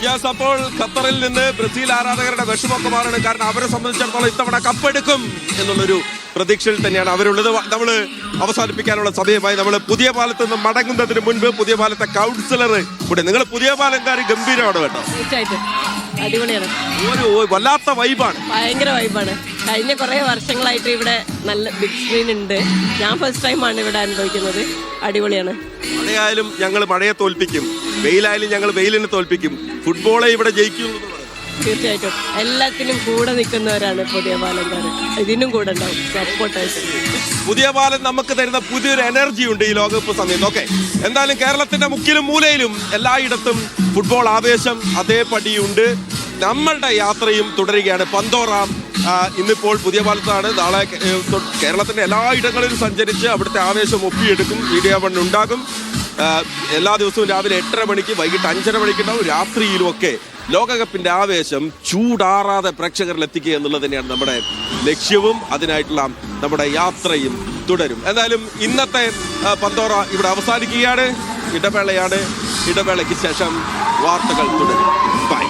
Yes, അപ്പോൾ ഖത്തറിൽ നിന്ന് ബ്രസീൽ ആരാധകരുടെ വിഷമൊക്കെ മാറാണ്. കാരണം അവരെ സംബന്ധിച്ചിടത്തോളം ഇത്തവണ കപ്പെടുക്കും എന്നുള്ളൊരു പ്രതീക്ഷയിൽ തന്നെയാണ് അവരുള്ളത്. നമ്മൾ അവസാനിപ്പിക്കാനുള്ള സമയമായി. നമ്മൾ പുതിയ പാലത്ത് നിന്ന് മടങ്ങുന്നതിന് മുൻപ് പുതിയ പാലത്തെ കൗൺസിലർ കൂടെ. നിങ്ങൾ പുതിയ പാലംകാർ ഗംഭീരമാണ് കേട്ടോ. തീർച്ചയായിട്ടും അടിപൊളിയാണ്. ഒരു വല്ലാത്ത വൈബാണ്, ഭയങ്കര വൈബാണ്. കഴിഞ്ഞ കുറെ വർഷങ്ങളായിട്ട് ഇവിടെ നല്ല ബിഗ് സ്ക്രീൻ ഉണ്ട്. ഞാൻ ഫസ്റ്റ് ടൈമാണ് ഇവിടെ അനുഭവിക്കുന്നത്. അടിപൊളിയാണ്. മഴയായാലും ഞങ്ങൾ മഴയെ തോൽപ്പിക്കും, വെയിലായാലും ഞങ്ങൾ വെയിലിനെ തോൽപ്പിക്കും, ഫുട്ബോളെ ഇവിടെ ജയിക്കും. തീർച്ചയായിട്ടും എല്ലാത്തിനും കൂടെ നിൽക്കുന്നവരാണ് പുതിയ പാലംകാർ. ഇതിനും കൂടെ ഉണ്ടാവും സപ്പോർട്ടേഴ്സ്. പുതിയ പാലം നമുക്ക് തരുന്ന പുതിയൊരു എനർജി ഉണ്ട് ഈ ലോകകപ്പ് സമയത്ത്. ഓക്കെ, എന്തായാലും കേരളത്തിന്റെ മുക്കിലും മൂലയിലും എല്ലായിടത്തും ഫുട്ബോൾ ആവേശം അതേപടിയുണ്ട്. നമ്മളുടെ യാത്രയും തുടരുകയാണ്. പന്തോറ ഇന്നിപ്പോൾ പുതിയ പാലത്താണ്. നാളെ കേരളത്തിന്റെ എല്ലായിടങ്ങളിലും സഞ്ചരിച്ച് അവിടുത്തെ ആവേശം ഒപ്പിയെടുക്കും. വീഡിയോ വൺ ഉണ്ടാകും. എല്ലാ ദിവസവും രാവിലെ 8:30 മണിക്ക്, വൈകിട്ട് 5:30 മണിക്കുണ്ടാവും. രാത്രിയിലും ഒക്കെ ലോകകപ്പിന്റെ ആവേശം ചൂടാറാതെ പ്രേക്ഷകരിൽ എത്തിക്കുക എന്നുള്ളത് തന്നെയാണ് നമ്മുടെ ലക്ഷ്യവും. അതിനായിട്ടുള്ള നമ്മുടെ യാത്രയും തുടരും. എന്തായാലും ഇന്നത്തെ പന്തോറ ഇവിടെ അവസാനിക്കുകയാണ്. ഇടവേളയാണ്. ഇടവേളയ്ക്ക് ശേഷം വാർത്തകൾ തുടരും. ബൈ.